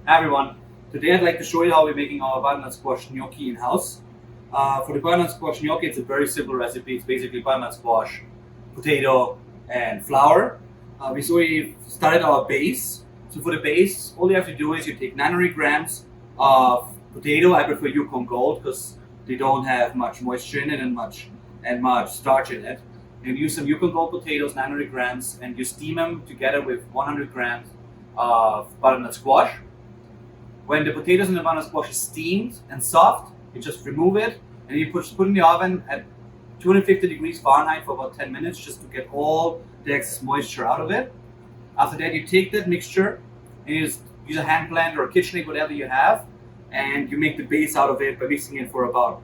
Hi everyone, today I'd like to show you how we're making our butternut squash gnocchi in-house. For the butternut squash gnocchi, it's a very simple recipe. It's basically butternut squash, potato, and flour. So we started our base. So for the base, all you have to do is you take 900 grams of potato. I prefer Yukon Gold because they don't have much moisture in it and much starch in it. You use some Yukon Gold potatoes, 900 grams, and you steam them together with 100 grams of butternut squash. When the potatoes in the butternut squash is steamed and soft, you just remove it and you put in the oven at 250 degrees Fahrenheit for about 10 minutes just to get all the excess moisture out of it. After that, you take that mixture and you just use a hand blender or a KitchenAid, whatever you have, and you make the base out of it by mixing it for about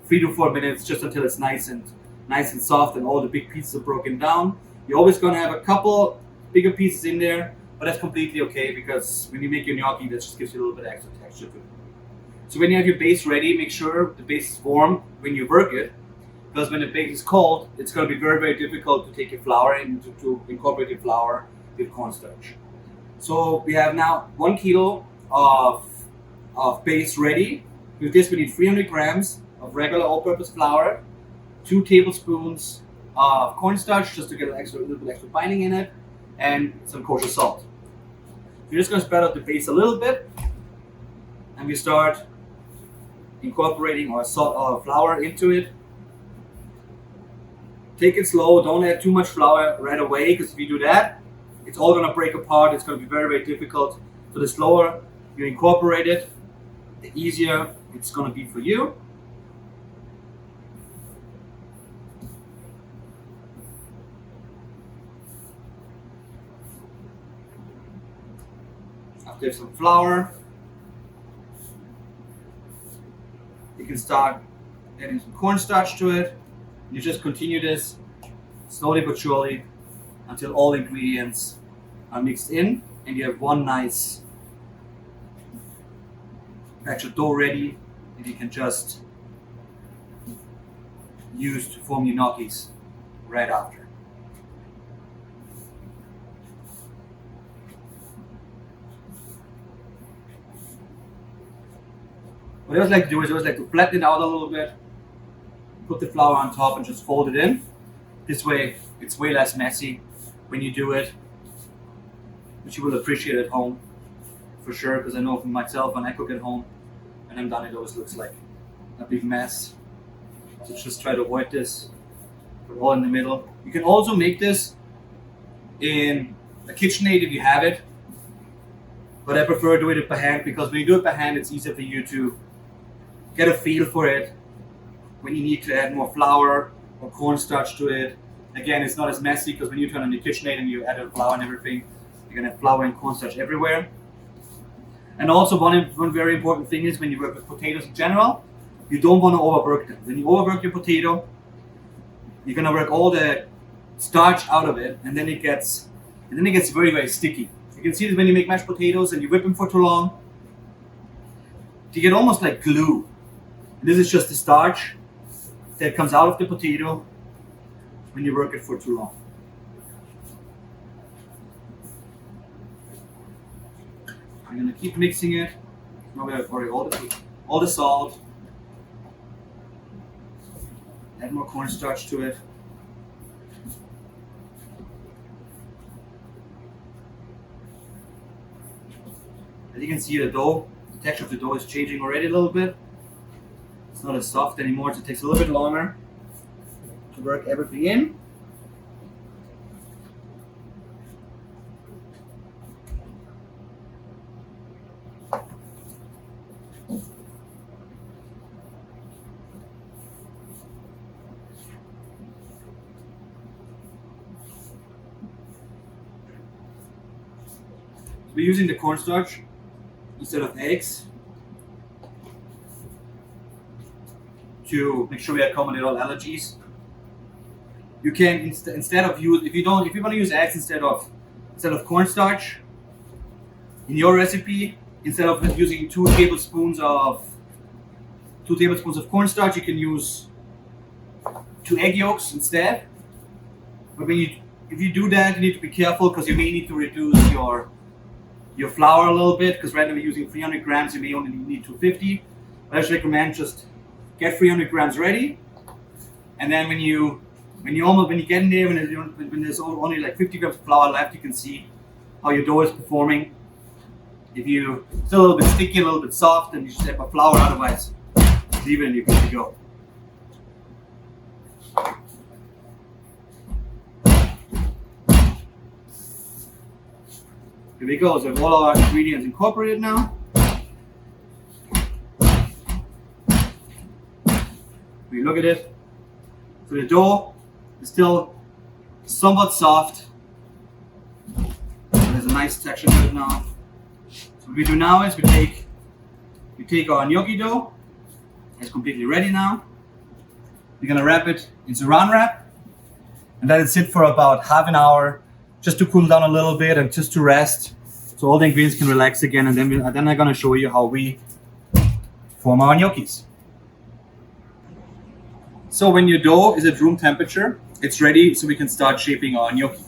3 to 4 minutes just until it's nice and soft and all the big pieces are broken down. You're always going to have a couple bigger pieces in there, but that's completely okay because when you make your gnocchi, that just gives you a little bit extra texture to it. So when you have your base ready, make sure the base is warm when you work it, because when the base is cold, it's going to be very, very difficult to take your flour and to incorporate your flour with cornstarch. So we have now 1 kilo of base ready. With this, we need 300 grams of regular all-purpose flour, 2 tablespoons of cornstarch just to get a little bit extra binding in it, and some kosher salt. You're just going to spread out the base a little bit, and we start incorporating our flour into it. Take it slow. Don't add too much flour right away, because if you do that, it's all going to break apart. It's going to be very, very difficult. So the slower you incorporate it, the easier it's going to be for you. After you have some flour, you can start adding some cornstarch to it. You just continue this slowly but surely until all ingredients are mixed in and you have one nice batch of dough ready that you can just use to form your gnocchis right after. What I always like to do is to flatten it out a little bit, put the flour on top and just fold it in. This way it's way less messy when you do it, which you will appreciate at home for sure, because I know for myself when I cook at home and I'm done, it always looks like a big mess. So just try to avoid this. Put it all in the middle. You can also make this in a KitchenAid if you have it, but I prefer doing it by hand because when you do it by hand, it's easier for you to get a feel for it when you need to add more flour or cornstarch to it. Again, it's not as messy because when you turn on your KitchenAid and you add the flour and everything, you're gonna have flour and cornstarch everywhere. And also one very important thing is when you work with potatoes in general, you don't want to overwork them. When you overwork your potato, you're gonna work all the starch out of it, and then it gets very, very sticky. You can see that when you make mashed potatoes and you whip them for too long, you get almost like glue. And this is just the starch that comes out of the potato when you work it for too long. I'm gonna keep mixing it. Now we have already all the salt. Add more cornstarch to it. As you can see, the texture of the dough is changing already a little bit. It's not as soft anymore, so it takes a little bit longer to work everything in. We're using the cornstarch instead of eggs to make sure we accommodate all allergies. You can instead of use if you want to use eggs instead of cornstarch in your recipe, instead of using 2 tablespoons of cornstarch, you can use 2 egg yolks instead. But if you do that, you need to be careful because you may need to reduce your your flour a little bit, because right now we're using 300 grams, you may only need 250. But I just recommend just get 300 grams ready, and then when you get in there, when there's only like 50 grams of flour left, you can see how your dough is performing. If you still a little bit sticky, a little bit soft, then you just add more flour. Otherwise, leave it and you're good to go. Here we go. So we have all our ingredients incorporated now. We look at it. So the dough is still somewhat soft. There's a nice texture to it now. So what we do now is we take our gnocchi dough. It's completely ready now. We're gonna wrap it in saran wrap and let it sit for about half an hour, just to cool down a little bit and just to rest, so all the ingredients can relax again. And then I'm gonna show you how we form our gnocchis. So when your dough is at room temperature, it's ready, so we can start shaping our gnocchi.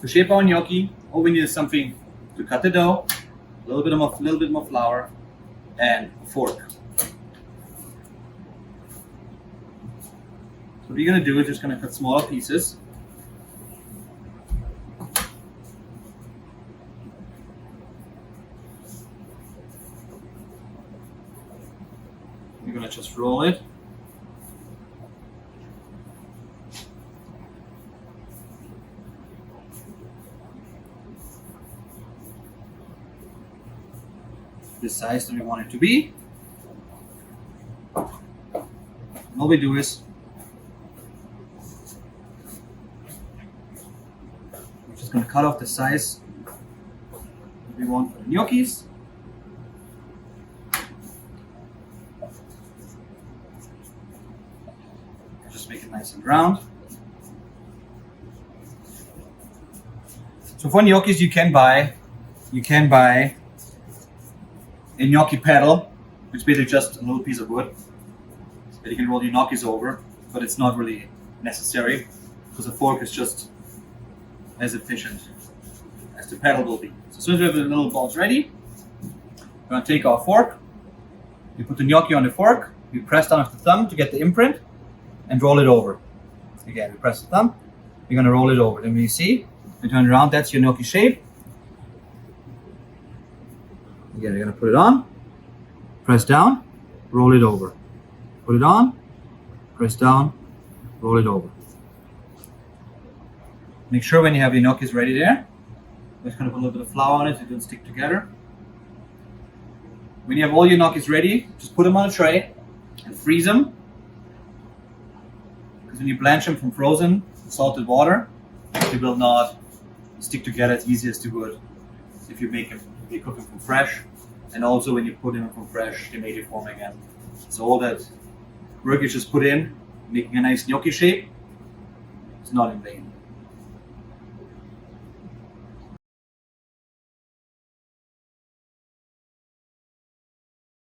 To shape our gnocchi, all we need is something to cut the dough, a little bit more flour, and a fork. So what you're gonna do is just gonna cut smaller pieces. You're gonna just roll it. The size that we want it to be. And all we do is we're just going to cut off the size that we want for the gnocchis. Just make it nice and round. So for gnocchis, you can buy a gnocchi paddle, which is basically just a little piece of wood that you can roll your gnocchis over, but it's not really necessary because a fork is just as efficient as the paddle will be. So as soon as we have the little balls ready, we're going to take our fork, we put the gnocchi on the fork, we press down with the thumb to get the imprint, and roll it over. Again, we press the thumb, we're going to roll it over. Then when you see, we turn it around, that's your gnocchi shape. Again, you're going to put it on, press down, roll it over. Put it on, press down, roll it over. Make sure when you have your gnocchis ready there, just going to put a little bit of flour on it so it doesn't stick together. When you have all your gnocchis ready, just put them on a tray and freeze them. Because when you blanch them from frozen salted water, they will not stick together as easy as they would if you cook them from fresh. And also when you put them from fresh, they may deform again. So all that work you just put in, making a nice gnocchi shape, it's not in vain.